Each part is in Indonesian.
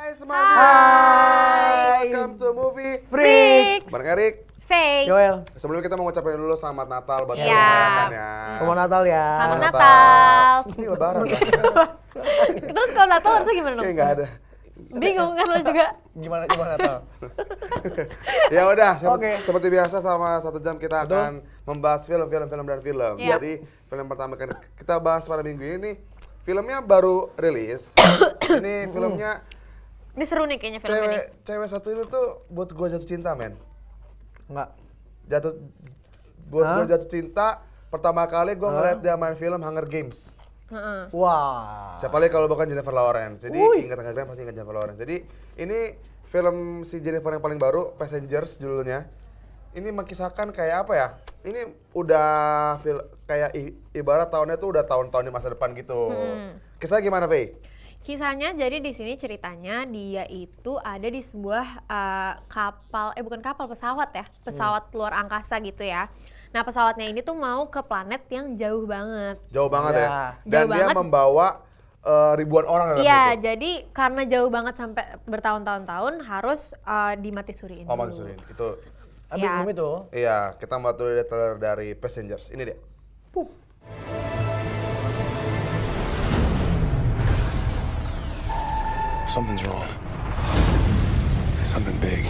Hai semuanya. Hai. Welcome to Movie Freak. Bareng Erik. Faye. Joel. Sebelum kita mau ngucapin dulu selamat Natal buat Iya. yang merayakan ya. Selamat Natal ya. Selamat Natal. Ini lebaran kan? Terus kalau Natal harusnya gimana dong? Kayak nggak ada. Bingung kan lo juga? Gimana Natal? Ya udah, Oke. seperti biasa selama 1 jam kita Betul. akan membahas film dan film. Iya. Jadi film pertama kan kita bahas pada minggu ini, filmnya baru rilis. Ini filmnya Ini seru nih kayaknya film ini. cewek satu ini tuh buat gua jatuh cinta, men. Enggak. Buat Hah? gua jatuh cinta pertama kali gua ngeliat dia main film Hunger Games. Heeh. Wah. Siapa lagi kalau bukan Jennifer Lawrence. Jadi ingat Hunger Games pasti ingat Jennifer Lawrence. Jadi ini film si Jennifer yang paling baru, Passengers judulnya. Ini mengisahkan kayak apa ya? Ini udah kayak ibarat tahunnya tuh udah tahun-tahun di masa depan gitu. Kisahnya gimana, Faye? Kisahnya jadi di sini ceritanya dia itu ada di sebuah pesawat ya, pesawat luar angkasa gitu ya. Nah pesawatnya ini tuh mau ke planet yang jauh banget. Jauh banget ya. Ya. Dan Jauh dia banget. membawa ribuan orang dalam Iya, itu. jadi karena jauh banget sampai bertahun-tahun harus dimati suriin Oh, dulu. maksudnya itu. Habis Ya. film itu. Iya, kita mau tuh trailer dari Passengers. Ini dia. Something's wrong. Something big.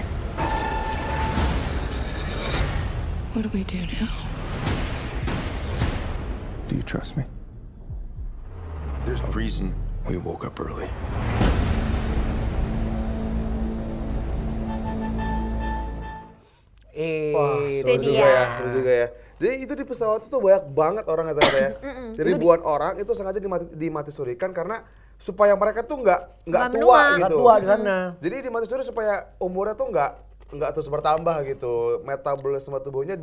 What do we do now? Do you trust me? There's a reason we woke up early. Wah, seru Itu juga dia. ya, seru juga ya. Jadi itu di pesawat itu banyak banget orang kata-kata ya. Jadi ribuan orang itu sengaja dimati surikan karena supaya mereka tuh nggak Nggak tua menua. gitu. Enggak tua di sana. Jadi dimati suri supaya umurnya tuh nggak terus bertambah gitu. Metabolisme tubuhnya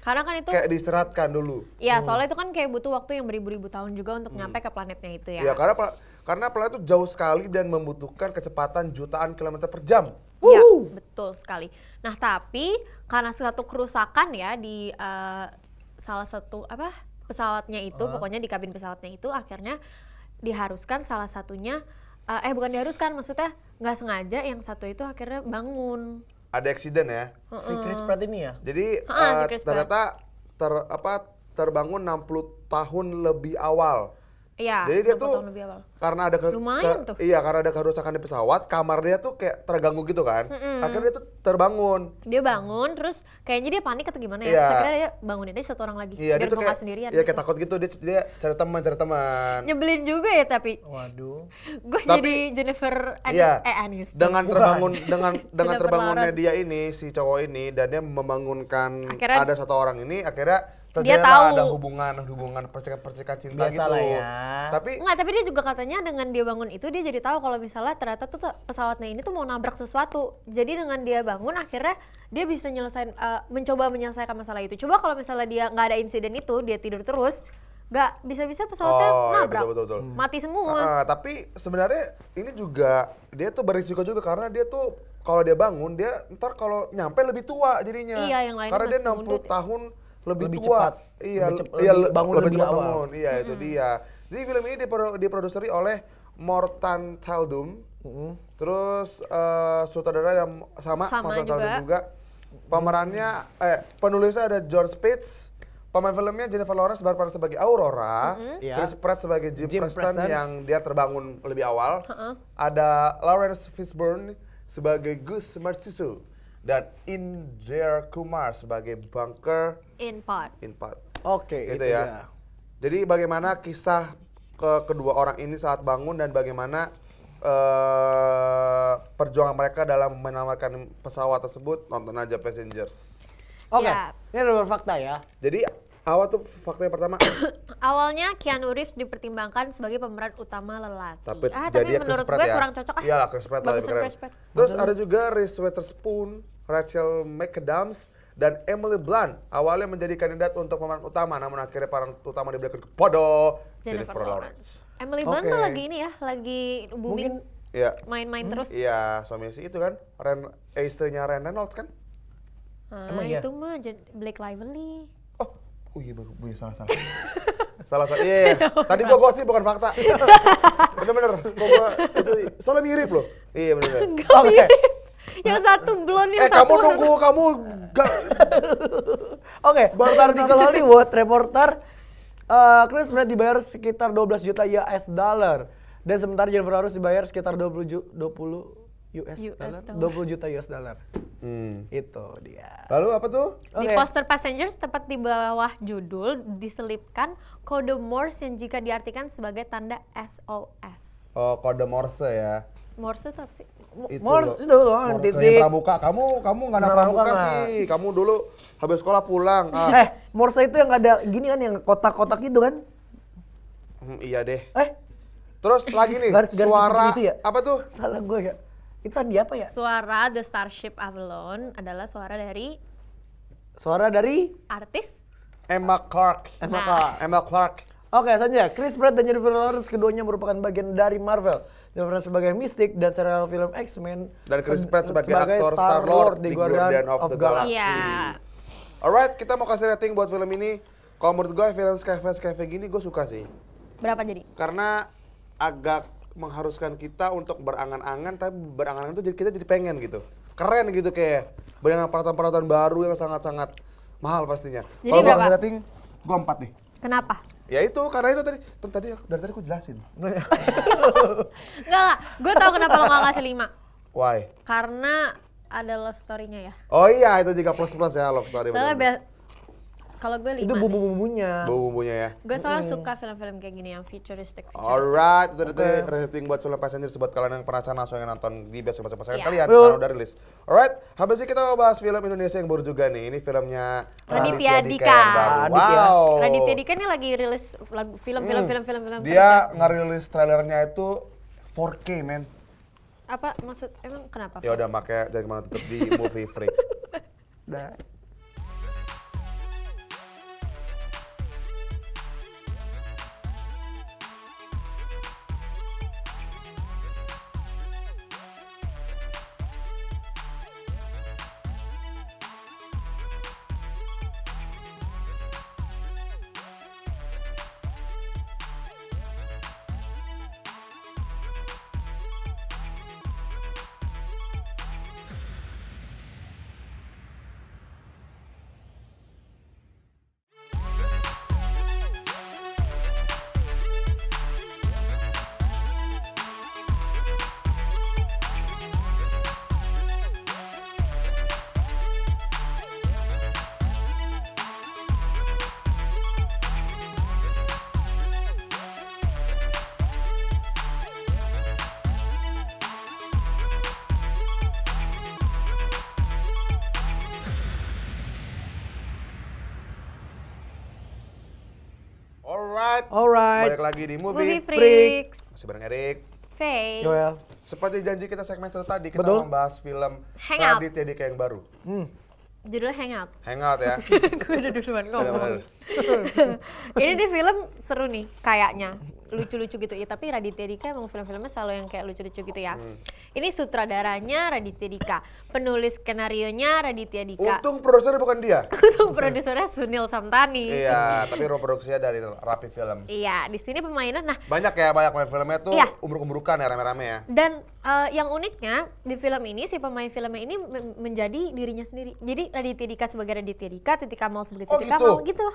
Karena kan itu kayak diistirahatkan dulu. ya soalnya itu kan kayak butuh waktu yang beribu-ribu tahun juga untuk nyampe ke planetnya itu ya. Ya karena planet itu jauh sekali dan membutuhkan kecepatan jutaan kilometer per jam. Iya, betul sekali. Nah, tapi karena suatu kerusakan ya di salah satu pesawatnya itu, pokoknya di kabin pesawatnya itu akhirnya diharuskan salah satunya bukan diharuskan, maksudnya nggak sengaja yang satu itu akhirnya bangun. Ada accident ya. Si Chris Pratt ini ya. Jadi si Chris Pratt. ternyata terbangun 60 tahun lebih awal. Iya, Jadi dia 60 tuh tahun lebih awal. karena ada Lumayan tuh. Iya, karena ada kerusakan di pesawat, kamar dia tuh kayak terganggu gitu kan. Akhirnya dia tuh terbangun. Dia bangun terus kayaknya dia panik atau gimana ya. Iya. Terus akhirnya dia bangunin aja satu orang lagi. Iya, dia biar tuh nggak kayak sendirian. Iya, kayak takut gitu dia cari teman. Nyebelin juga ya tapi. Waduh. Gue Tapi- jadi Jennifer Iya. Aniston. Dengan Bukan. dengan Jennifer terbangunnya Lawrence. dia ini si cowok ini dan dia membangunkan Akhirnya- ada satu orang ini akhirnya Dia terjadi tahu. ada hubungan percikan cinta Biasa gitu. lah ya. Tapi Enggak, tapi dia juga katanya dengan dia bangun itu dia jadi tahu kalau misalnya ternyata tuh pesawatnya ini tuh mau nabrak sesuatu. Jadi dengan dia bangun akhirnya dia bisa mencoba menyelesaikan masalah itu. Coba kalau misalnya dia nggak ada insiden itu, dia tidur terus, nggak bisa-bisa pesawatnya iya, nabrak. betul. Mati semua. Tapi sebenarnya ini juga dia tuh berisiko juga karena dia tuh kalau dia bangun dia ntar kalau nyampe lebih tua jadinya. Iya, yang lainnya karena dia masih 60 muda. tahun lebih Lebih tua. cepat. Iya, Bangun lebih cepat awal. bangun. Iya, itu dia. Jadi film ini diproduseri oleh Morten Taldum. Terus sutradara yang sama Morten juga. Taldum juga. Pemerannya penulisnya ada George Spitz. Pemain filmnya Jennifer Lawrence berperan sebagai Aurora, Iya. Chris Pratt sebagai Jim Preston Preston. yang dia terbangun lebih awal. Ada Lawrence Fishburne sebagai Gus Mercisu dan Indra Kumar sebagai Bunker In part. Inpat. Oke, Gitu itu ya. dia. Jadi bagaimana kisah kedua orang ini saat bangun dan bagaimana perjuangan mereka dalam menyelamatkan pesawat tersebut, nonton aja Passengers. Oke. Ya. Ini ada beberapa fakta ya. Jadi awal tuh fakta yang pertama, Awalnya Keanu Reeves dipertimbangkan sebagai pemeran utama lelaki. tapi tapi jadi menurut Chris Pratt gue ya. kurang cocok. Iyalah Chris Pratt lebih Bagusan keren. Chris Pratt. Terus ada juga Reese Witherspoon, Rachel McAdams, dan Emily Blunt awalnya menjadi kandidat untuk pemeran utama, namun akhirnya peran utama diberikan kepada Jennifer Lawrence. Emily Blunt Oke. tuh lagi ini ya, lagi booming. Mungkin Iya, Main-main terus. iya suami si itu kan, istrinya Ryan Reynolds kan? Nah, Emang iya? itu mah Blake Lively. Oh iya salah. Salah satu. Iya. Tadi gua gosip bukan fakta. Bener-bener. Gua itu soalnya mirip loh. Iya bener. Oke. Yang satu blonde, yang Kamu satu nunggu, kamu gak. Oke, artikel Hollywood reporter Chris Pratt dibayar sekitar 12 juta US dollar dan sementara Jennifer Lawrence dibayar sekitar 20 US dollar, 20 juta US dollar. Itu dia. Lalu apa tuh? Di Oke. poster Passengers tepat di bawah judul diselipkan kode Morse yang jika diartikan sebagai tanda SOS. Oh, kode Morse ya. Morse itu apa sih? Morse itu loh, Morse titik. kayak pramuka. Kamu nggak ada Nggak pramuka pramuka, sih. Kamu dulu habis sekolah pulang. Morse itu yang ada gini kan, yang kotak-kotak gitu kan? Iya deh. Eh, Terus lagi nih Garis-garis suara gitu ya? apa tuh? salah gue ya. Itu Sandi apa ya? Suara The Starship Avalon adalah suara dari Suara dari artis. Emma Clarke. Emma Nah. Clarke. Emma Clarke. Oke, selanjutnya Chris Pratt dan Jennifer Lawrence keduanya merupakan bagian dari Marvel. Jennifer Lawrence sebagai Mystic dan serial film X-Men. Dan Chris Pratt sebagai aktor Star-Lord di Guardian of the Galaxy. Iya. Alright, kita mau kasih rating buat film ini. Kalau menurut gue film sci-fi gini gue suka sih. Berapa jadi? Karena agak mengharuskan kita untuk berangan-angan, tapi berangan-angan itu kita jadi pengen gitu. Keren gitu kayak dengan peralatan-peralatan baru yang sangat-sangat mahal pastinya. Jadi Kalau gue berapa? kasih rating, gue 4 nih. Kenapa? Ya itu, karena itu tadi dari tadi aku jelasin. Enggak. Gue tahu kenapa lo gak ngasih 5. Why? Karena ada love story-nya ya. Oh iya, itu juga plus-plus ya love story. Soalnya kalau gue 5 Itu bumbu-bumbunya. bumbunya ya. Gue soalnya suka film-film kayak gini yang futuristic. Alright, itu tadi rating buat film Passengers buat kalian yang penasaran langsung yang nonton di bioskop pasangan Iya. kalian Betul. karena udah rilis. Alright, habis ini kita mau bahas film Indonesia yang baru juga nih. Ini filmnya Raditya Dika. yang baru. Raditya. Wow. Raditya Dika ini lagi rilis film. Dia ngerilis trailernya itu 4K, men. Apa maksud emang kenapa? Ya udah makanya jangan kemana tetap di Movie Freak. Nah. Alright. Balik lagi di Movie Movie. Freaks. Masih bareng Erik. Faye. Joel. Seperti janji kita segmen itu tadi, kita Betul. membahas film Hangout. Raditya Dika yang baru. Judulnya Hangout. Hangout ya. Gue udah duluan ngomong. Ini di film seru nih kayaknya. Lucu-lucu gitu ya, tapi Raditya Dika emang film-filmnya selalu yang kayak lucu-lucu gitu ya. Ini sutradaranya Raditya Dika, penulis skenarionya Raditya Dika. Untung produsernya bukan dia. Untuk produsernya Sunil Samtani. Iya, tapi ruang produksinya dari Rapi Films. Iya, di sini pemainan. Nah, Banyak main filmnya tuh Iya. umruk-umrukan ya rame-rame ya. dan yang uniknya di film ini si pemain filmnya ini menjadi dirinya sendiri. Jadi Raditya Dika sebagai Raditya Dika, Titi Kamal sebagai Oh, Titi gitu? Kamal gitu.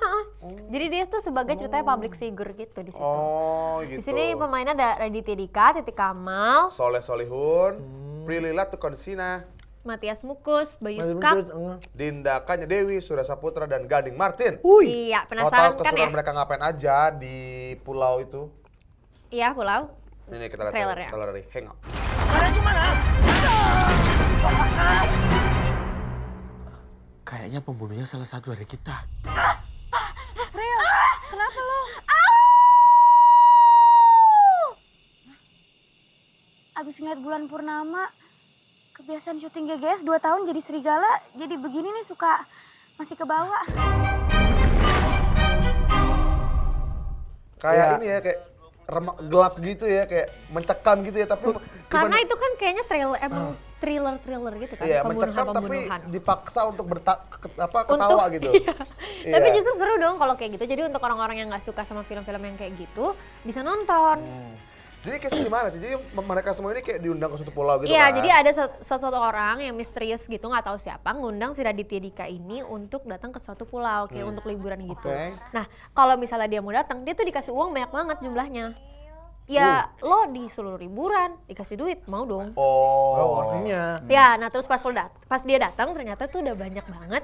Jadi dia tuh sebagai ceritanya public figure gitu di situ. Oh gitu. Di sini pemainnya ada Raditya Dika, Titi Kamal, Soleh Solihun, Prilly Latukonsina, Matias Mukus, Bayu Masih Skak. muncul, Dinda Kanya Dewi, Surya Saputra, dan Gading Martin. Iya, Mau penasaran tahu kan keseruan ya? mereka ngapain aja di pulau itu? Iya, Pulau. Ini kita lihat Trailer ya? trailer dari Hangout. Kayaknya pembunuhnya salah satu dari kita. Kenapa lo? Abis ngeliat bulan purnama, kebiasaan syuting GGS 2 tahun jadi serigala, jadi begini nih suka masih ke bawah. Kayak Ya. ini ya, kayak gelap gitu ya, kayak mencekam gitu ya, tapi Karena gimana- itu kan kayaknya trailer thriller gitu kan, Iya, mencekam tapi pembunuhan. dipaksa untuk ketawa gitu. Iya. Tapi justru seru dong kalau kayak gitu. Jadi untuk orang-orang yang nggak suka sama film-film yang kayak gitu bisa nonton. Jadi kayak gimana sih? Jadi mereka semua ini kayak diundang ke suatu pulau gitu Iya, kan? jadi ada satu orang yang misterius gitu, nggak tahu siapa, ngundang si Raditya Dika ini untuk datang ke suatu pulau kayak untuk liburan gitu. Oke. Nah, kalau misalnya dia mau datang, dia tuh dikasih uang banyak banget jumlahnya. Ya, lo disuruh liburan, dikasih duit, mau dong. Oh, artinya. Ya, nah terus pas dia datang ternyata tuh udah banyak banget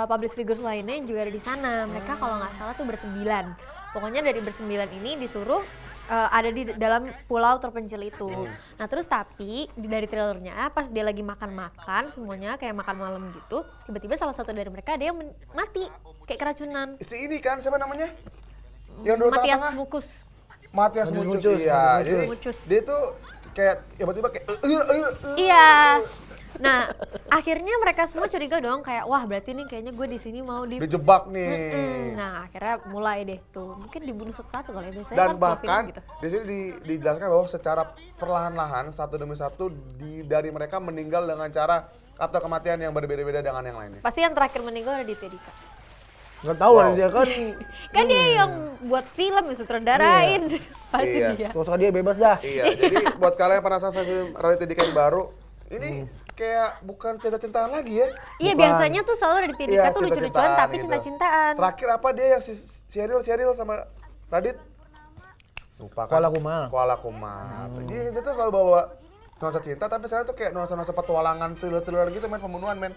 public figures lainnya yang juga ada di sana. Mereka kalau nggak salah tuh bersembilan. Pokoknya dari bersembilan ini disuruh ada di dalam pulau terpencil itu. Nah terus tapi dari trailernya pas dia lagi makan-makan semuanya kayak makan malam gitu, tiba-tiba salah satu dari mereka ada yang mati kayak keracunan. Si ini kan, siapa namanya? Yang dua Matias tengah-tengah? Mukus. Matias Mucus, Mucus, iya. Matias Jadi Mucus. dia tuh kayak tiba-tiba kayak Iya. Nah akhirnya mereka semua curiga dong kayak wah berarti nih kayaknya gue di sini mau di dijebak nih. Nah akhirnya mulai deh tuh mungkin dibunuh satu-satu kali ya biasanya Dan kan kalau film bahkan gitu. di sini dijelaskan bahwa secara perlahan-lahan satu demi satu dari mereka meninggal dengan cara atau kematian yang berbeda-beda dengan yang lainnya. Pasti yang terakhir meninggal Raditya Dika. Nggak tahu lah dia kan. Kan dia yang buat film ya sutradarain. Pasti Iya. dia. Suka dia bebas dah. Iya, jadi buat kalian yang penasaran sama film Raditya Dika yang baru, ini kayak bukan cinta-cintaan lagi ya. Iya Bukan. biasanya tuh selalu Raditya Dika tuh lucu-lucuan cinta-cintaan tapi gitu. cinta-cintaan. Terakhir apa dia yang si Sheryl sama Radit? Lupa kan? Kuala Kumal. Kuala Kumal. Dia tuh selalu bawa nuansa cinta, tapi sekarang tuh kayak nuansa-nuansa petualangan thriller gitu, men, pembunuhan, men.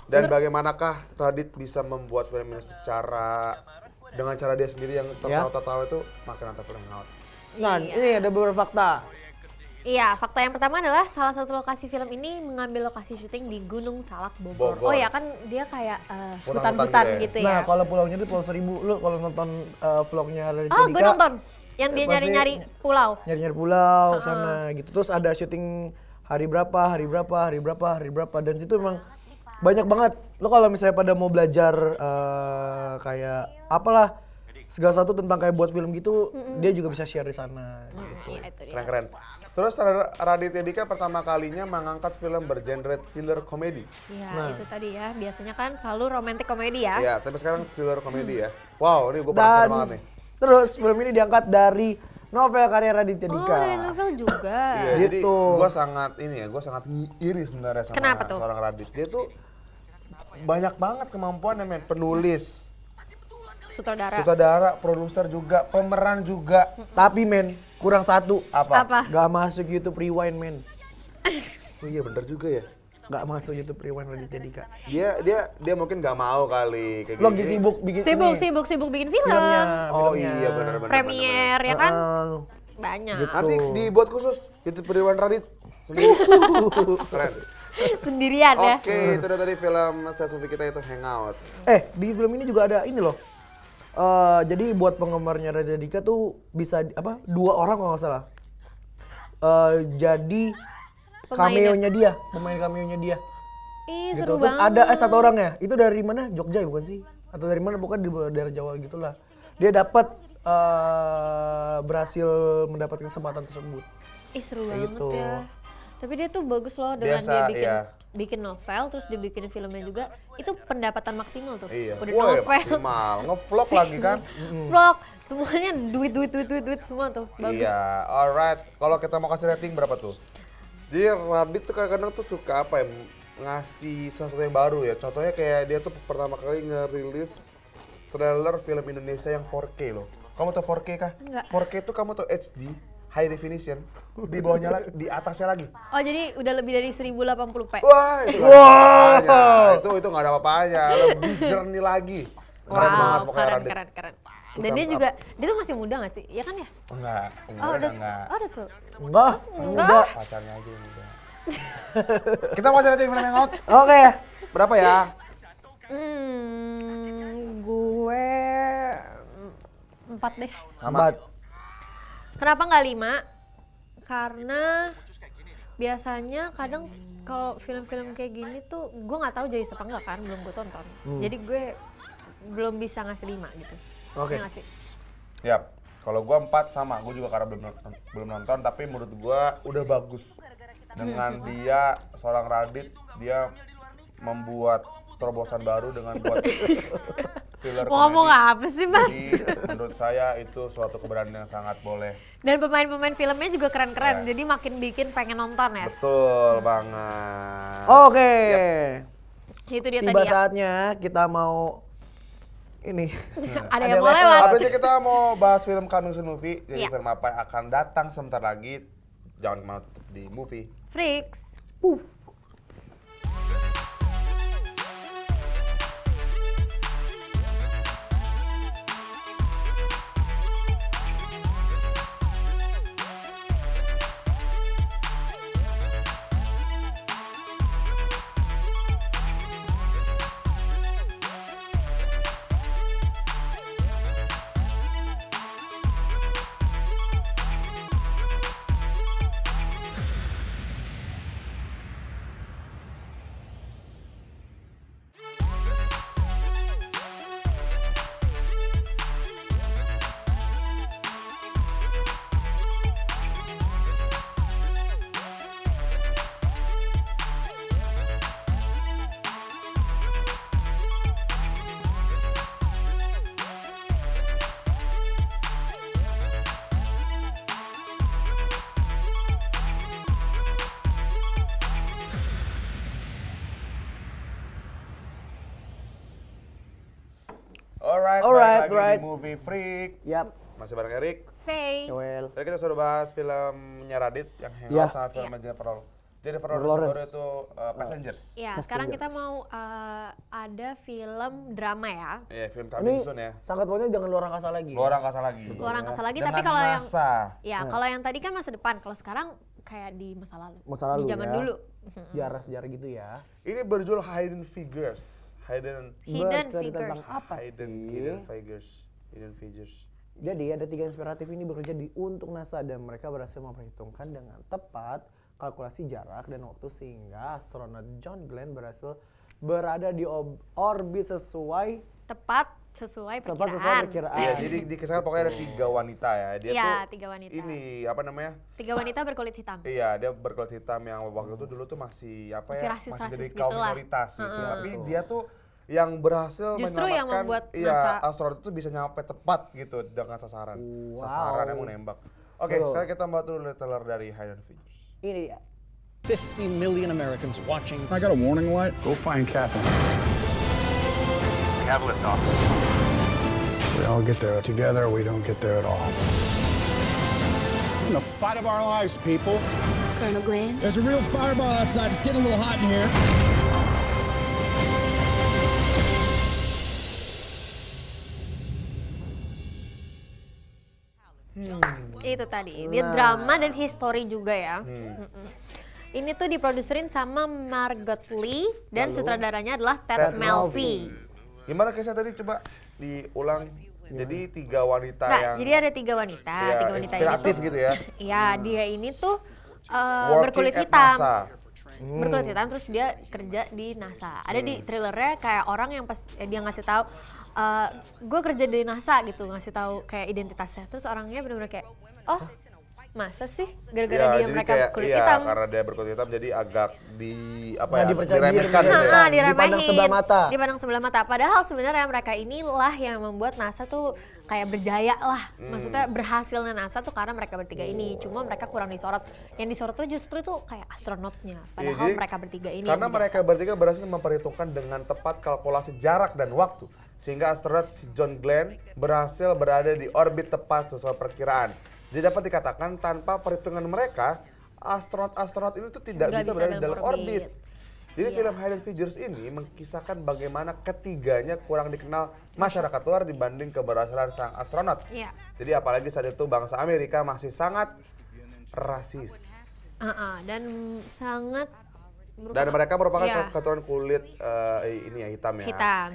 Dan bagaimanakah Radit bisa membuat film ini dengan cara dia sendiri yang tertawa-tertawa itu makin mantap banget. Nah, ini ada beberapa fakta. Iya, fakta yang pertama adalah salah satu lokasi film ini mengambil lokasi syuting di Gunung Salak Bogor. Bogor. Oh ya kan dia kayak Hutan-hutan hutan-hutan gitu ya. gitu ya. Nah, kalau pulaunya itu Pulau Seribu, lu kalau nonton vlognya Raditya Oh, Dika, gue nonton. Yang dia pasti nyari-nyari pulau. nyari-nyari pulau sana gitu. Terus ada syuting hari berapa dan situ emang banyak banget. Lo kalau misalnya pada mau belajar kayak apalah segala satu tentang kayak buat film gitu, dia juga bisa share di sana gitu. Iya, itu dia. Keren-keren. Terus Raditya Dika pertama kalinya mengangkat film bergenre thriller komedi. Iya, itu tadi ya. Biasanya kan selalu romantic komedi ya. Iya, tapi sekarang thriller komedi ya. Wow, ini gue penasaran Dan banget nih. terus film ini diangkat dari novel karya Raditya Oh, Dika. dari novel juga. Iya, jadi Gitu. gue sangat iri sebenarnya sama Kenapa tuh? seorang Radit. Dia tuh banyak banget kemampuannya, men. Penulis, sutradara, produser juga, pemeran juga. Tapi men, kurang satu. Apa? Gak masuk YouTube Rewind men. Oh iya bener juga ya. Gak masuk YouTube Rewind Raditya Dika. Dia mungkin gak mau kali kayak Lo gini. sibuk bikin Sibuk bikin film. filmnya. Oh filmnya. iya bener. Premier ya kan? Heeh. Banyak. Nanti dibuat khusus YouTube Rewind Radit sendiri. Keren. Sendirian ya. Oke, itu udah tadi film series movie kita itu Hangout. Di film ini juga ada ini loh. Jadi buat penggemarnya Raditya Dika tuh bisa dua orang kalau nggak salah. Jadi pemain cameonya dia. Ih, Gitu. seru Terus banget. ada satu orang ya. Itu dari mana? Jogja bukan sih? Atau dari mana? Bukan di daerah Jawa gitulah. Dia dapat berhasil mendapatkan kesempatan tersebut. Ih, seru Kayak banget gitu. ya. Tapi dia tuh bagus loh dengan Biasa, dia iya. bikin novel terus dibikin filmnya juga. Itu pendapatan maksimal tuh. Iya. Udah Woi, novel, maksimal. Ngevlog lagi kan? vlog, semuanya duit semua tuh. Bagus. Iya, alright. Kalau kita mau kasih rating berapa tuh? Jadi Radit tuh kadang-kadang tuh suka apa ya, ngasih sesuatu yang baru ya. Contohnya kayak dia tuh pertama kali ngerilis trailer film Indonesia yang 4K loh. Kamu tau 4K kah? Enggak. 4K tuh kamu tau HD, high definition. Di bawahnya lagi, di atasnya lagi. Oh, jadi udah lebih dari 1080p. Wah, itu nggak ada apa-apanya. Itu nggak ada apa-apanya. Lebih jernih lagi. Keren banget pokoknya Radit. keren. Dan dia juga, dia tuh masih muda gak sih? Iya kan ya? Enggak, Oh, udah, enggak. oh, udah tuh. Enggak. Enggak. Pacarnya aja yang udah. Kita mau cari film Hangout. Oke. Berapa ya? Gue 4 deh. Sama. Kenapa nggak 5? Karena biasanya kadang kalau film-film kayak gini tuh gue nggak tahu jadi apa enggak kan, belum gue tonton. Jadi gue belum bisa ngasih 5 gitu. Oke. Ya nggak sih? Yap. Kalau gua 4 sama, gua juga karena belum nonton tapi menurut gua udah bagus. Dengan dia seorang Radit, dia membuat terobosan baru dengan buat thriller Mau ngomong komedi. apa sih, Mas? Jadi menurut saya itu suatu keberanian yang sangat boleh. Dan pemain-pemain filmnya juga keren-keren, Ya. jadi makin bikin pengen nonton ya. Betul banget. Oke. Itu dia Tiba tadi ya. saatnya kita mau ini. Ada yang mau lewat. Habis itu kita mau bahas film coming soon movie. Jadi Iya. film apa yang akan datang sebentar lagi. Jangan kemana tetap di movie. Freaks. Alright, Alright, balik lagi right. di movie Freak. Yap. Masih bareng Erik. Faye. Joel. Tadi kita sudah bahas filmnya Radit yang hangout Ya. sama filmnya Jennifer Lawrence. Lawrence baru itu Passengers. Ya, Passengers. sekarang kita mau ada film drama ya. Iya, film Ini coming soon ya. sangat pokoknya jangan luar angkasa lagi. Luar angkasa lagi. Luar angkasa lagi, Dengan tapi kalau yang NASA. ya, kalau yang tadi kan masa depan, kalau sekarang kayak di masa lalu. Masa lalu Di zaman ya. dulu. Sejarah-sejarah gitu ya. Ini berjudul Hidden Figures. Hidden Bercerita Figures. tentang apa Hidden sih? Figures. Hidden Figures. Jadi ada 3 inspiratif ini bekerja untuk NASA dan mereka berhasil memperhitungkan dengan tepat kalkulasi jarak dan waktu sehingga astronot John Glenn berhasil berada di orbit sesuai Sesuai tepat perkiraan. sesuai perkiraan. Iya, jadi di kisahnya pokoknya ada 3 wanita ya. Dia Iya, tuh 3 wanita. ini apa namanya? 3 wanita berkulit hitam. Iya, dia berkulit hitam yang waktu itu dulu tuh masih apa Masih ya? rasis-rasis masih jadi gitu kaum lah. minoritas gitu. Tapi dia tuh yang berhasil Justru yang menyelamatkan membuat iya, NASA. astronot itu bisa nyampe tepat gitu dengan sasaran. Wow. Sasarannya mau nembak. Oke, Betul. sekarang kita bahas dulu trailer dari Hidden Figures. Ini dia. 50 million Americans watching. I got a warning light. Go find Catherine. Have liftoff. We all get there together, we don't get there at all. In the fight of our lives, people. Colonel Glenn? There's a real fireball outside. It's getting a little hot in here. Itu tadi. Dia drama dan history juga ya. Ini tuh diproduserin sama Margot Lee dan sutradaranya adalah Ted Melfi. Gimana kisah tadi coba diulang? Jadi 3 wanita Nah, yang jadi ada 3 wanita. ya, 3 wanita ini inspiratif tuh, gitu ya. Iya, dia ini tuh Working berkulit at hitam. NASA. Berkulit hitam terus dia kerja di NASA. Ada di trailernya kayak orang yang pas dia ngasih tahu gue kerja di NASA gitu, ngasih tahu kayak identitasnya. Terus orangnya benar-benar kayak, oh masa sih gara-gara Ya, dia jadi mereka kayak, kulit iya, hitam. karena dia berkulit hitam jadi agak di apa Nggak ya? dipercaya diremehkan diri, gitu ya. Diremehin. Dipandang sebelah mata. Dipandang sebelah mata. Padahal sebenarnya mereka inilah yang membuat NASA tuh kayak berjaya lah. Maksudnya berhasilnya NASA tuh karena mereka bertiga ini. Cuma mereka kurang disorot. Yang disorot tuh justru tuh kayak astronotnya. Iya, Padahal jadi mereka bertiga ini. karena yang mereka bertiga berhasil memperhitungkan dengan tepat kalkulasi jarak dan waktu sehingga astronot si John Glenn berhasil berada di orbit tepat sesuai perkiraan. Jadi dapat dikatakan tanpa perhitungan mereka astronot-astronot ini tuh tidak Nggak bisa bisa berada di dalam dalam orbit. orbit. Jadi Iya. film Hidden Figures ini mengisahkan bagaimana ketiganya kurang dikenal masyarakat luar dibanding keberhasilan sang astronot. Iya. Jadi apalagi saat itu bangsa Amerika masih sangat rasis. Dan sangat Dan mereka merupakan Iya. keturunan kulit ini ya hitam ya. hitam.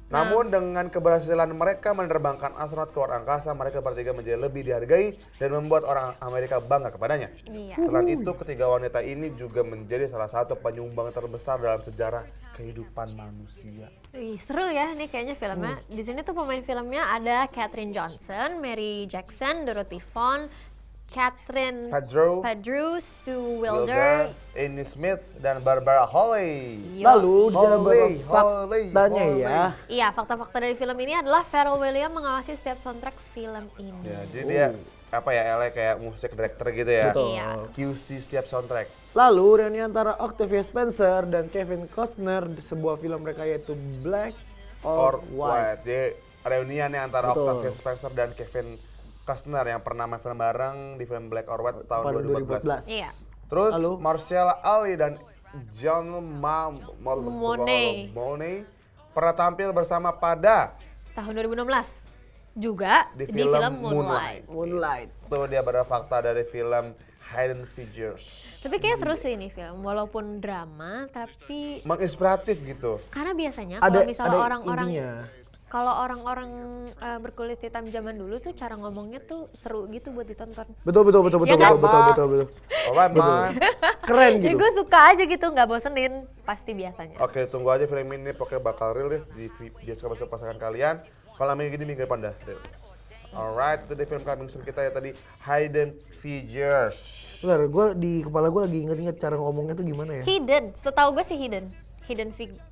Namun dengan keberhasilan mereka menerbangkan astronot keluar angkasa, mereka bertiga menjadi lebih dihargai dan membuat orang Amerika bangga kepadanya. Iya. Selain itu, ketiga wanita ini juga menjadi salah satu penyumbang terbesar dalam sejarah kehidupan manusia. Wih, seru ya nih kayaknya filmnya. Di sini tuh pemain filmnya ada Katherine Johnson, Mary Jackson, Dorothy Vaughan, Catherine Pedro, Sue Wilder. Amy Smith, dan Barbara Holly. Lalu di sana beberapa Holly, faktanya ya. Iya, fakta-fakta dari film ini adalah Pharrell Williams mengawasi setiap soundtrack film ini. Ya, jadi dia apa ya, LA kayak musik director gitu ya. Betul. Iya. QC setiap soundtrack. Lalu reuni antara Octavia Spencer dan Kevin Costner di sebuah film mereka yaitu Black or White. Jadi reuniannya antara Betul. Octavia Spencer dan Kevin Costner yang pernah main film bareng di film Black or White tahun 2014. Iya. Terus Lalu? Marcella Ali dan John Monet pernah tampil bersama pada Tahun 2016 juga di di film film Moonlight. Moonlight. Tuh dia pada fakta dari film Hidden Figures. Tapi kayak seru sih ini film, walaupun drama tapi Menginspiratif gitu. karena biasanya Ada kalau misalnya ada orang-orang intinya. kalau orang-orang berkulit hitam zaman dulu tuh cara ngomongnya tuh seru gitu buat ditonton. Betul. Ya kan? Betul. Alright, man. Keren Jadi gitu. gue suka aja gitu, nggak bosenin pasti biasanya. Oke, tunggu aja film ini pokoknya bakal rilis di bioskop pasangan kalian. Kalau minggu ini minggu depan dah rilis. Alright, itu di film coming soon kita ya tadi, Hidden Figures. Bentar, gue di kepala gue lagi inget-inget cara ngomongnya tuh gimana ya? Hidden, setahu gue sih hidden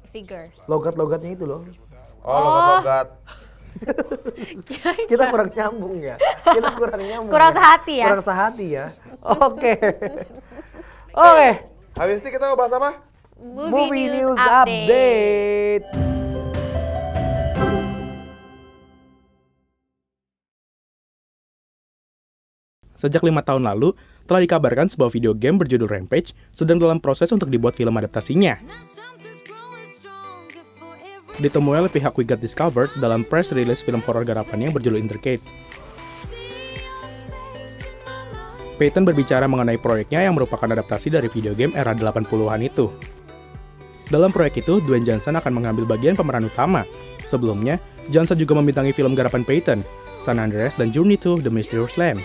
figures. Logat-logatnya itu loh. Oh, logat-logat. Kita kurang nyambung ya. Kita kurang nyambung. Kurang ya. sehati ya? Kurang sehati ya. Oke. Oke. Habis ini kita mau bahas apa? Movie News Update. Sejak 5 tahun lalu, telah dikabarkan sebuah video game berjudul Rampage sedang dalam proses untuk dibuat film adaptasinya. Ditemui oleh pihak We Got Discovered dalam press release film horor garapannya yang berjudul Intercade. Peyton berbicara mengenai proyeknya yang merupakan adaptasi dari video game era 80-an itu. Dalam proyek itu, Dwayne Johnson akan mengambil bagian pemeran utama. Sebelumnya, Johnson juga membintangi film garapan Peyton, San Andreas dan Journey to the Mysterious Land.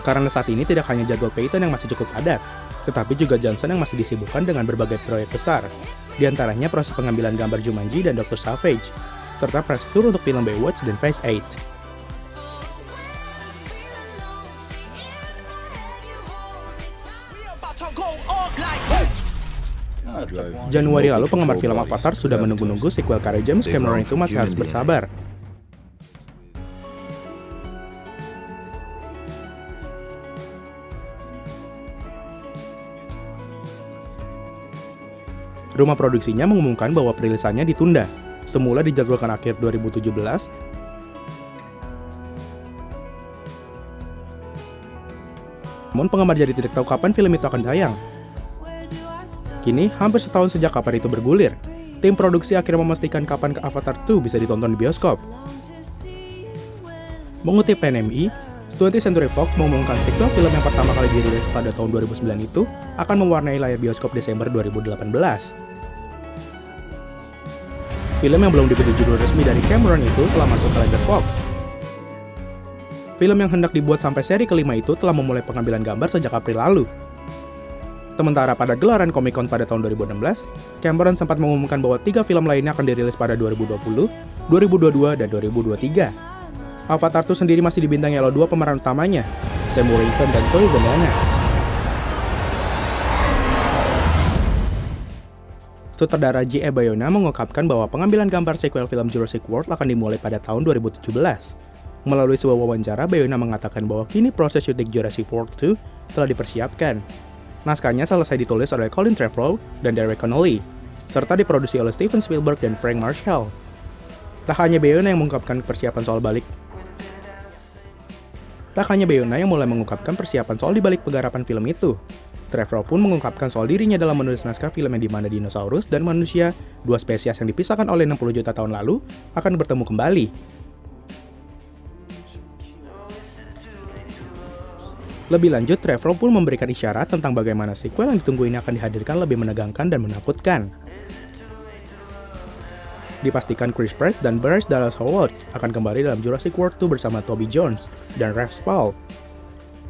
Karena saat ini tidak hanya jadwal Peyton yang masih cukup padat, tetapi juga Johnson yang masih disibukkan dengan berbagai proyek besar, di antaranya proses pengambilan gambar Jumanji dan Dr. Savage, serta press tour untuk film Baywatch dan Phase 8. Januari lalu penggemar film Avatar sudah menunggu-nunggu sequel karya James Cameron itu masih harus bersabar. Rumah produksinya mengumumkan bahwa perilisannya ditunda, semula dijadwalkan akhir 2017, namun penggemar jadi tidak tahu kapan film itu akan tayang. Kini, hampir setahun sejak kabar itu bergulir, tim produksi akhirnya memastikan kapan Avatar 2 bisa ditonton di bioskop. Mengutip NME, 20th Century Fox mengumumkan sequel film yang pertama kali dirilis pada tahun 2009 itu akan mewarnai layar bioskop Desember 2018. Film yang belum diberi judul resmi dari Cameron itu telah masuk kalender Fox. Film yang hendak dibuat sampai seri kelima itu telah memulai pengambilan gambar sejak April lalu. Sementara pada gelaran Comic-Con pada tahun 2016, Cameron sempat mengumumkan bahwa 3 film lainnya akan dirilis pada 2020, 2022, dan 2023. Avatar 2 sendiri masih dibintangi oleh 2 pemeran utamanya, Sam Worthington dan Zoe Saldana. Sutradara J.E. Bayona mengungkapkan bahwa pengambilan gambar sequel film Jurassic World akan dimulai pada tahun 2017. Melalui sebuah wawancara, Bayona mengatakan bahwa kini proses syuting Jurassic World 2 telah dipersiapkan. Naskahnya selesai ditulis oleh Colin Trevorrow dan Derek Connolly, serta diproduksi oleh Steven Spielberg dan Frank Marshall. Tak hanya Bayona yang mengungkapkan persiapan soal mulai mengungkapkan persiapan soal dibalik penggarapan film itu. Trevorrow pun mengungkapkan soal dirinya dalam menulis naskah film yang dimana dinosaurus dan manusia, 2 spesies yang dipisahkan oleh 60 juta tahun lalu, akan bertemu kembali. Lebih lanjut, Trevorrow pun memberikan isyarat tentang bagaimana sequel yang ditunggu ini akan dihadirkan lebih menegangkan dan menakutkan. Dipastikan Chris Pratt dan Bryce Dallas Howard akan kembali dalam Jurassic World 2 bersama Toby Jones dan Ralph Spall.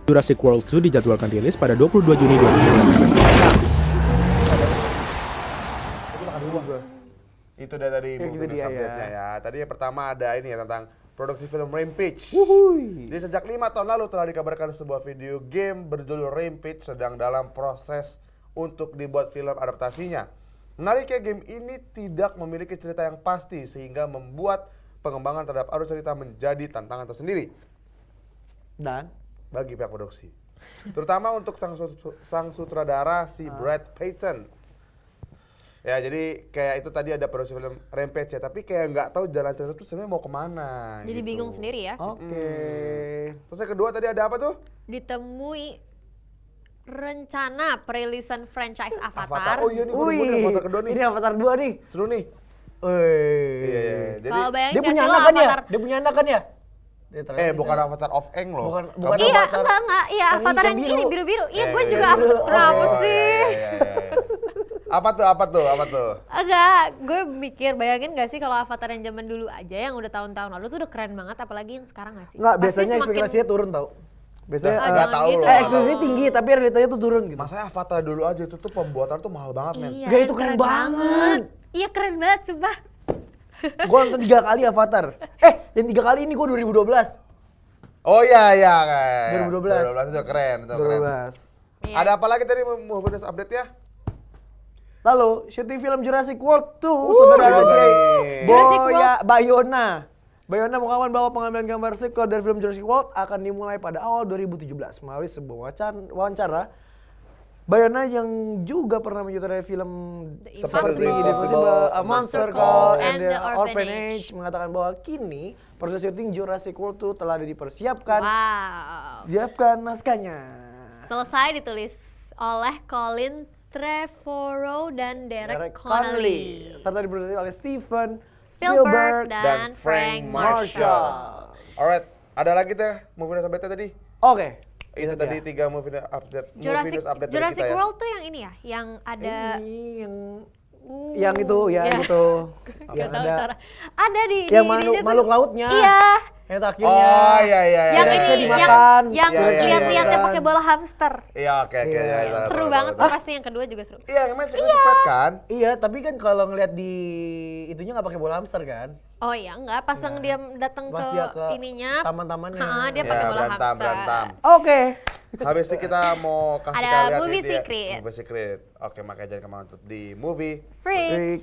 Jurassic World 2 dijadwalkan rilis pada 22 Juni 2018. Itu dia tadi movie gitu news dia, update-nya ya. Tadi yang pertama ada ini ya tentang produksi film Rampage. Wuhui. Jadi sejak 5 tahun lalu telah dikabarkan sebuah video game berjudul Rampage sedang dalam proses untuk dibuat film adaptasinya. Menariknya game ini tidak memiliki cerita yang pasti sehingga membuat pengembangan terhadap alur cerita menjadi tantangan tersendiri Dan bagi pihak produksi. Terutama untuk sang sutradara si Brad Peyton. Ya jadi kayak itu tadi ada produksi film Rampage ya, tapi kayak nggak tahu jalan cerita itu sebenarnya mau kemana. Jadi gitu. bingung sendiri ya. oke. Terus yang kedua tadi ada apa tuh? Ditemui rencana perilisan franchise Avatar. Oh iya nih gue nemu nih Avatar kedua nih. Ini Avatar 2 nih. Seru nih. Wih. Iya. Jadi Kalau bayangin Dia nggak punya sih lo anak kan ya? Avatar? Dia punya anak kan ya? Dia ternyata bukan Avatar of Aang loh. Bukan Iya, Avatar. enggak. Iya, Yang Avatar yang biru. ini biru-biru. Iya, gue Iya, juga iya. Avatar. Kenapa sih? Iya. Apa tuh? Enggak, gue mikir bayangin gak sih kalau Avatar yang zaman dulu aja yang udah tahun-tahun lalu tuh udah keren banget, apalagi yang sekarang gak sih? Enggak, Pasti biasanya semakin- ekspektasinya turun tau. Biasanya Ah, Nggak jangan tahu gitu. loh. ekspektasinya tinggi tapi realitanya tuh turun gitu. Masanya Avatar dulu aja itu tuh pembuatan tuh mahal banget men. Iya, Gak, itu dan keren banget. Iya, keren banget, sumpah. Gue nonton 3 kali Avatar. Yang 3 kali ini gue 2012. Oh iya kayak. 2012. 2012 itu keren, itu keren. 2012. Iya. Ada apa lagi tadi movie news update ya? Lalu, syuting film Jurassic World 2, saudara ini Jay. nih. Jurassic World. Bayona mengatakan bahwa pengambilan gambar sequel dari film Jurassic World akan dimulai pada awal 2017 melalui sebuah wawancara. Bayona yang juga pernah menyutradarai film The seperti Impossible, The Impossible, A Monster Monster Call, Call, and and The The Orphanage Orphanage mengatakan bahwa kini proses syuting Jurassic World 2 telah dipersiapkan. Wow. Siapkan naskahnya. Selesai ditulis oleh Colin Trevorrow dan Derek Connolly. Serta diproduksi oleh Steven Spielberg Spielberg dan Frank Marshall. Marshall. Alright, ada lagi tuh movie news update tadi? Oke. Itu tadi 3 movie news update. Jurassic, movie news update dari Jurassic kita ya. World tuh yang ini ya, yang ada Ini yang itu ya Ya. gitu. Gak yang tahu ada cara. Ada di yang di- makhluk lautnya. Iya. Yang akhirnya. Oh iya. Yang T-Rexnya ini dimakan. yang Iya, iya, lihat-lihatnya iya. pakai bola hamster. Iya oke. Iya. Ya, Seru banget tuh pasti yang kedua juga seru. Iya, yang main Secret Spread kan? Iya, tapi kan kalau ngeliat di itunya nggak pakai bola hamster kan? Oh iya enggak, pas yang dia datang Pas ke dia ke ininya, taman-tamannya. dia Ya, pakai bola berantem. hamster. Oke. Habis itu kita mau kasih Ada kalian movie ini dia, secret. Movie secret. Oke, makanya jangan kemana untuk di movie. Freaks.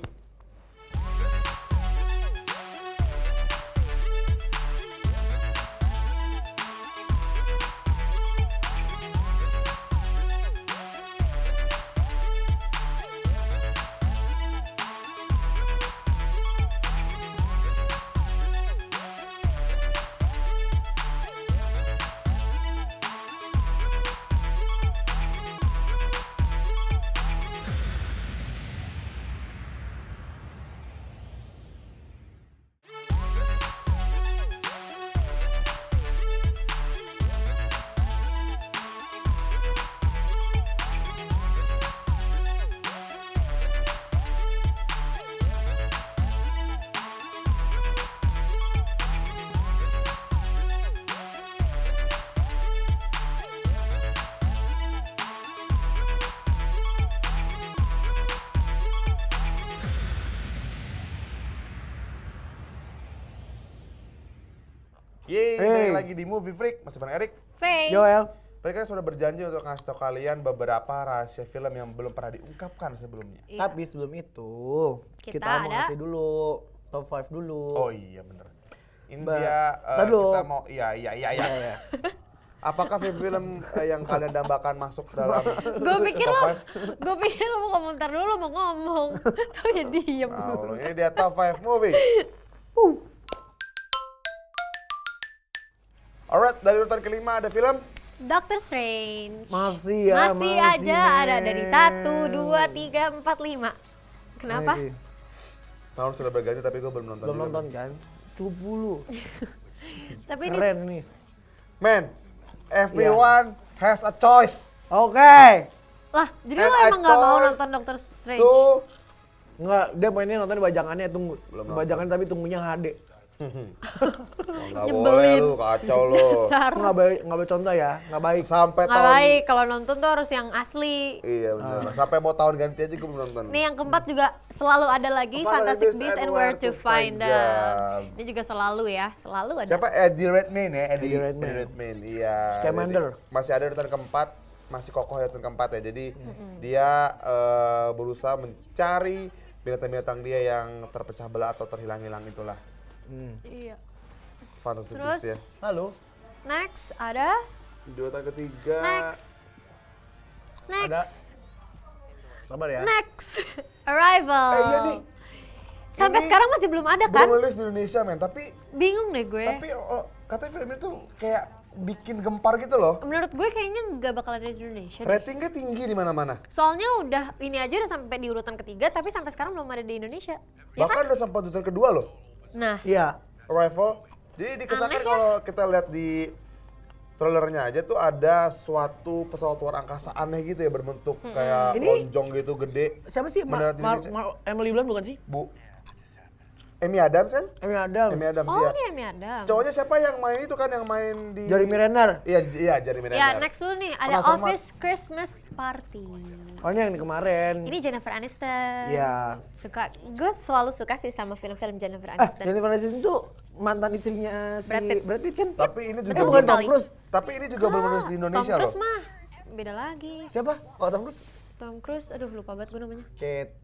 Yeay, Hey. balik lagi di Movie Freak. Masih bareng Erik. Faye. Joel. Tadi kan sudah berjanji untuk ngasih tau kalian beberapa rahasia film yang belum pernah diungkapkan sebelumnya. Iya. Tapi sebelum itu Kita kita mau ada- ngasih dulu top 5 dulu. Oh iya bener. Ini Mbak, dia ntar dulu. kita mau iya. Apakah film-film yang kalian dambakan masuk dalam Gue pikir top lo, 5? gue pikir lo mau komentar dulu, lo mau ngomong. Taunya diem. Nah, ini dia top 5 movies. Alright, dari urutan kelima ada film Doctor Strange. Masih ya, Masih aja ada dari 1, 2, 3, 4, 5. Kenapa? Masih. tahun sudah berganti tapi gue belum nonton. Belum juga, nonton kan? Cupu lu. Tapi ini Keren nih. Man, everyone has a choice. Oke. lah, jadi And lo I emang gak mau chose nonton Doctor Strange? To Enggak, dia mainnya nonton bajangannya tunggu. Belum nonton. Bajangan tapi tunggunya HD. Nggak boleh Nyebelin. lu, kacau lu. Dasar. Nggak baik contoh ya, nggak baik. Sampai Nggak tahun baik, kalau nonton tuh harus yang asli. Iya benar. Sampai mau tahun ganti aja gue belum nonton. Nih yang keempat juga selalu ada lagi Fantastic Beasts and Where to Find Them. Ini juga selalu ya, selalu ada. Siapa? Eddie Redmayne ya? Eddie Redmayne. Iya. Scamander. Jadi masih ada urutan keempat, masih kokoh ya urutan keempat ya. Jadi dia berusaha mencari binatang-binatang dia yang terpecah belah atau terhilang-hilang itulah. Iya. Fantastic Terus Beasts ya. Lalu next ada Juta ketiga. next. sabar ya. Next. Arrival. Iya nih. Sampai Ini sekarang masih belum ada kan? Belum rilis di Indonesia men, tapi Bingung deh gue. katanya film itu kayak bikin gempar gitu loh. Menurut gue kayaknya nggak bakal ada di Indonesia deh. Ratingnya tinggi di mana-mana. Soalnya udah ini aja udah sampai di urutan ketiga tapi sampai sekarang belum ada di Indonesia. Ya Bahkan kan? udah sempat urutan kedua loh. Nah, Iya. Arrival. Jadi dikesankan Aneh ya? kalau kita lihat di trailernya aja tuh ada suatu pesawat luar angkasa aneh gitu ya berbentuk kayak Ini- lonjong gitu gede. Siapa sih? Beneran di Indonesia. Emily Blunt bukan sih? Bu Amy Adams kan? Amy Adams. Amy Adams oh ya. ini Amy Adams. Cowoknya siapa yang main itu kan yang main di Jeremy Renner. Iya, Jeremy Renner. Ya, next dulu nih ada Penasaran Office Christmas Party. Oh ini yang kemarin. Ini Jennifer Aniston. Iya. Suka, gue selalu suka sih sama film-film Jennifer Ah, Aniston. Jennifer Aniston itu mantan istrinya si Brad Pitt. kan? Tapi ini juga bukan Tom Kali. Cruise. Tapi ini juga belum rilis di Indonesia Tom Cruise loh. mah beda lagi. Siapa? Oh Tom Cruise. Tom Cruise, aduh lupa banget gue namanya. Kate.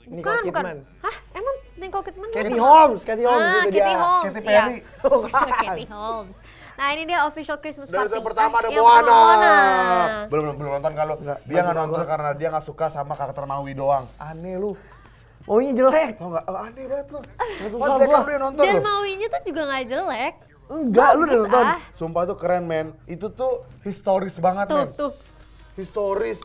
Bukan, Nicole bukan. Kidman. Hah, emang Nicole Kidman? Katie Holmes itu Ah, dia. Katie Holmes, Katy iya. Perry. Katie Holmes. Nah ini dia official Christmas Dari party. yang pertama ada yang Moana. Moana. Belum nonton kalau Nggak, dia nggak nonton nonton gua. karena dia nggak suka sama karakter Maui doang. Aneh lu. Oh ini jelek. Tau nggak? Aneh banget lu. Nonton Oh, sama dia kan gua. lu yang nonton Dan lu. Mauinya tuh juga nggak jelek. Enggak, lu udah Bagus, nonton. ah. Sumpah tuh keren men. Itu tuh historis banget Tuh, men. tuh. Historis.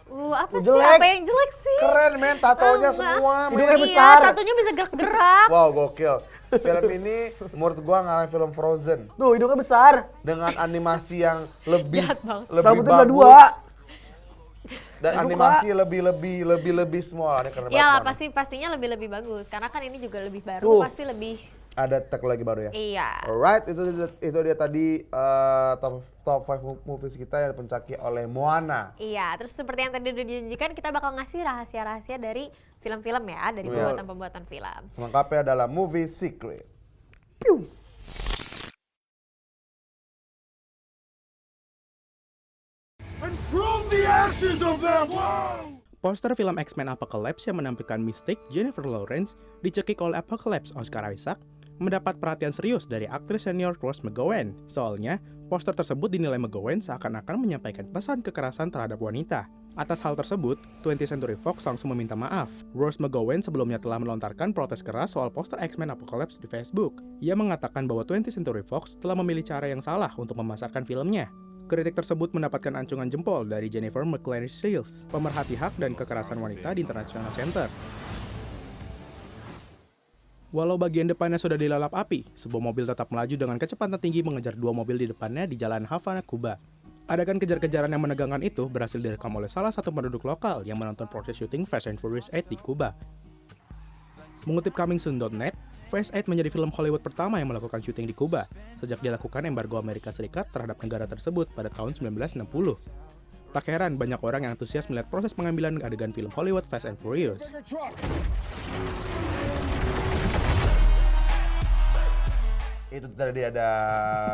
Apa sih? Jelek. Apa yang jelek sih? Keren men. Tatonya Enggak. semua men. Hidungnya Iya, besar. tatunya bisa gerak-gerak. Wow gokil. Film ini menurut gua ngalahin film Frozen. Tuh hidungnya besar. Dengan animasi yang lebih Jahat banget. Rambutnya udah bagus. dua. Dan Suka. animasi lebih semua. Ini keren banget. Iyalah man. pastinya lebih bagus karena kan ini juga lebih baru, Tuh. pasti lebih Ada teknologi baru ya. iya. Alright, itu dia tadi top 5 movies kita yang dipencaki oleh Moana. Iya, terus seperti yang tadi udah dijanjikan kita bakal ngasih rahasia-rahasia dari film-film ya, dari Iya. pembuatan-pembuatan film. Selengkapnya adalah Movie Secret. Poster film X-Men Apocalypse yang menampilkan Mystique, Jennifer Lawrence, dicekik oleh Apocalypse Oscar Isaac, mendapat perhatian serius dari aktris senior Rose McGowan. Soalnya, poster tersebut dinilai McGowan seakan-akan menyampaikan pesan kekerasan terhadap wanita. Atas hal tersebut, 20th Century Fox langsung meminta maaf. Rose McGowan sebelumnya telah melontarkan protes keras soal poster X-Men Apocalypse di Facebook. Ia mengatakan bahwa 20th Century Fox telah memilih cara yang salah untuk memasarkan filmnya. Kritik tersebut mendapatkan acungan jempol dari Jennifer McClary Shields, pemerhati hak dan kekerasan wanita di International Center. Walau bagian depannya sudah dilalap api, sebuah mobil tetap melaju dengan kecepatan tinggi mengejar dua mobil di depannya di Jalan Havana, Kuba. Adegan kejar-kejaran yang menegangkan itu berhasil direkam oleh salah satu penduduk lokal yang menonton proses syuting Fast and Furious 8 di Kuba. Mengutip comingsoon.net, Fast 8 menjadi film Hollywood pertama yang melakukan syuting di Kuba, sejak dilakukan embargo Amerika Serikat terhadap negara tersebut pada tahun 1960. Tak heran banyak orang yang antusias melihat proses pengambilan adegan film Hollywood Fast and Furious. Itu tadi ada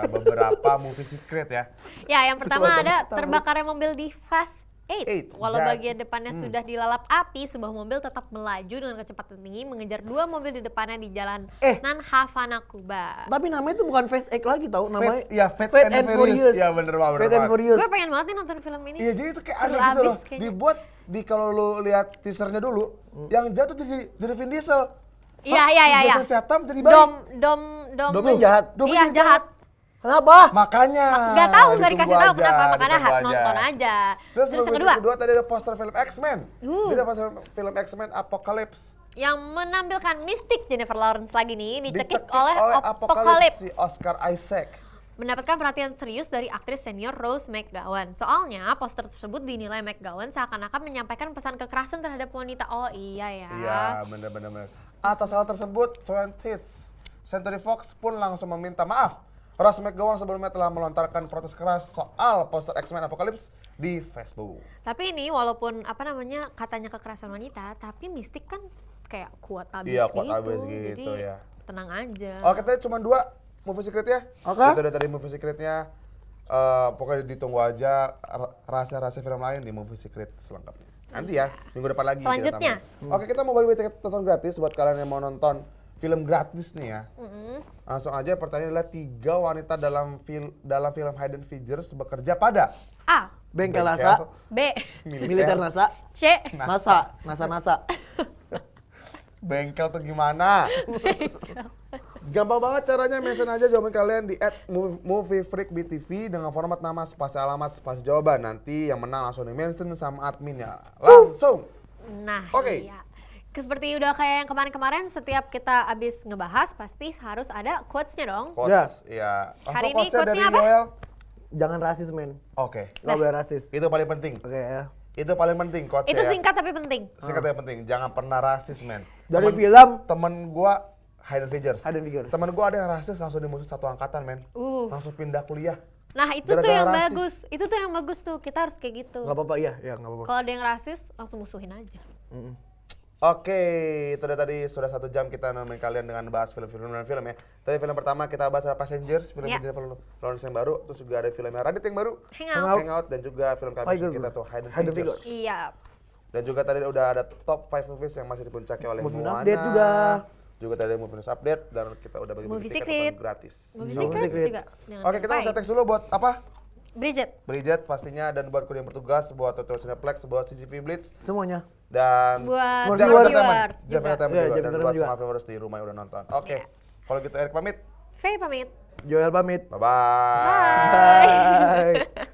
beberapa movie secret ya. Ya, yang pertama Betul, ada betul. terbakarnya mobil di Fast 8. Walau Jadi- bagian depannya sudah dilalap api, sebuah mobil tetap melaju dengan kecepatan tinggi mengejar dua mobil di depannya di jalan Nan Havana, Kuba. Tapi namanya itu bukan Fast X lagi tau, namanya Fate and Furious. Iya bener banget. Fate and Furious. Gue pengen banget nih nonton film ini. Iya jadi itu kayak Seru aneh gitu abis loh. kayaknya. Dibuat kalau lu lihat teasernya dulu, yang jatuh jadi Vin Diesel. Iya. Jason Statham jadi baik. Domnya jahat. Iya, jahat. Kenapa? Makanya. Gak tahu, gak ditunggu dikasih tahu aja, kenapa, makanya ditunggu nonton aja. Terus yang movie kedua tadi ada poster film X-Men. Jadi ada poster film X-Men Apocalypse. Yang menampilkan Mystique Jennifer Lawrence lagi nih, dicekik Dicekik oleh Apocalypse Apocalypse. si Oscar Isaac. Mendapatkan perhatian serius dari aktris senior Rose McGowan. Soalnya poster tersebut dinilai McGowan seakan-akan menyampaikan pesan kekerasan terhadap wanita. Oh iya ya. Iya bener. Atas hal tersebut, 20th Century Fox pun langsung meminta maaf. Ross McGowan sebelumnya telah melontarkan protes keras soal poster X-Men Apocalypse di Facebook. Tapi ini walaupun katanya kekerasan wanita, tapi Mystic kan kayak kuat abis Iya, gitu. kuat abis gitu, Jadi ya. tenang aja. Oke, tadi cuma 2 movie secret-nya. Oke. Itu udah tadi movie secret-nya. Pokoknya ditunggu aja rahasia-rahasia film lain di movie secret selengkapnya. Nanti ya, minggu depan lagi. Selanjutnya. Oke, kita mau bagi tiket nonton gratis buat kalian yang mau nonton film gratis nih ya. Langsung aja pertanyaan adalah 3 wanita dalam film Hidden Figures bekerja pada A. Bengkel NASA, B. militer NASA, C. NASA. Bengkel tuh gimana? Gampang banget caranya, mention aja jawaban kalian di @moviefreakbtv dengan format nama spasi alamat spasi jawaban. Nanti yang menang langsung di mention sama adminnya. Langsung. Nah, Oke. iya. Seperti udah kayak yang kemarin-kemarin, setiap kita abis ngebahas pasti harus ada quotes-nya dong. Quotes, ya. Hari Langsung ini quotes-nya quotes-nya dari apa? Joel. Jangan rasis men. Oke. Nggak boleh rasis. Itu paling penting. Oke ya. Itu paling penting quotes-nya Itu ya. singkat tapi penting. Singkat tapi penting. Jangan pernah rasis, men. Dari film Temen gua Hidden Figures. Hidden Figures. Temen gua ada yang rasis langsung dimusuhin satu angkatan, men. Langsung pindah kuliah. Nah itu tuh Gara-gara yang rasis. bagus. Itu tuh yang bagus tuh. Kita harus kayak gitu. nggak apa-apa ya nggak apa-apa. Kalau ada yang rasis, langsung musuhin aja. Oke, itu udah tadi sudah 1 jam kita nemenin kalian dengan bahas film-film dan film ya. Tadi film pertama kita bahas adalah Passengers, film Ya. Jennifer Lawrence yang baru, terus juga ada filmnya Radit yang baru, Hangout. Hangout, dan juga film kehabisan kita tuh Hidden Figures. Iya. Dan juga tadi udah ada top 5 movies yang masih dipuncaki oleh Movie Moana. update juga. Juga tadi ada movie news update dan kita udah bagi-bagi Movie tiket secret. nonton gratis. Movie Movie Secrets Secret. juga. Jangan Oke, kita lupa. bisa teks dulu buat apa? Bridget. Bridget pastinya, dan buat kru yang bertugas, buat Total Cineplex, buat CCV Blitz, Semuanya. dan Buat Jeff viewers Entertainment. Jeff juga. Entertainment Iya, juga, Jeff dan Entertainment buat juga. semua viewers di rumah yang udah nonton. Oke, Iya. kalau gitu Erik pamit. Faye pamit. Joel pamit. Bye-bye. Bye. Bye.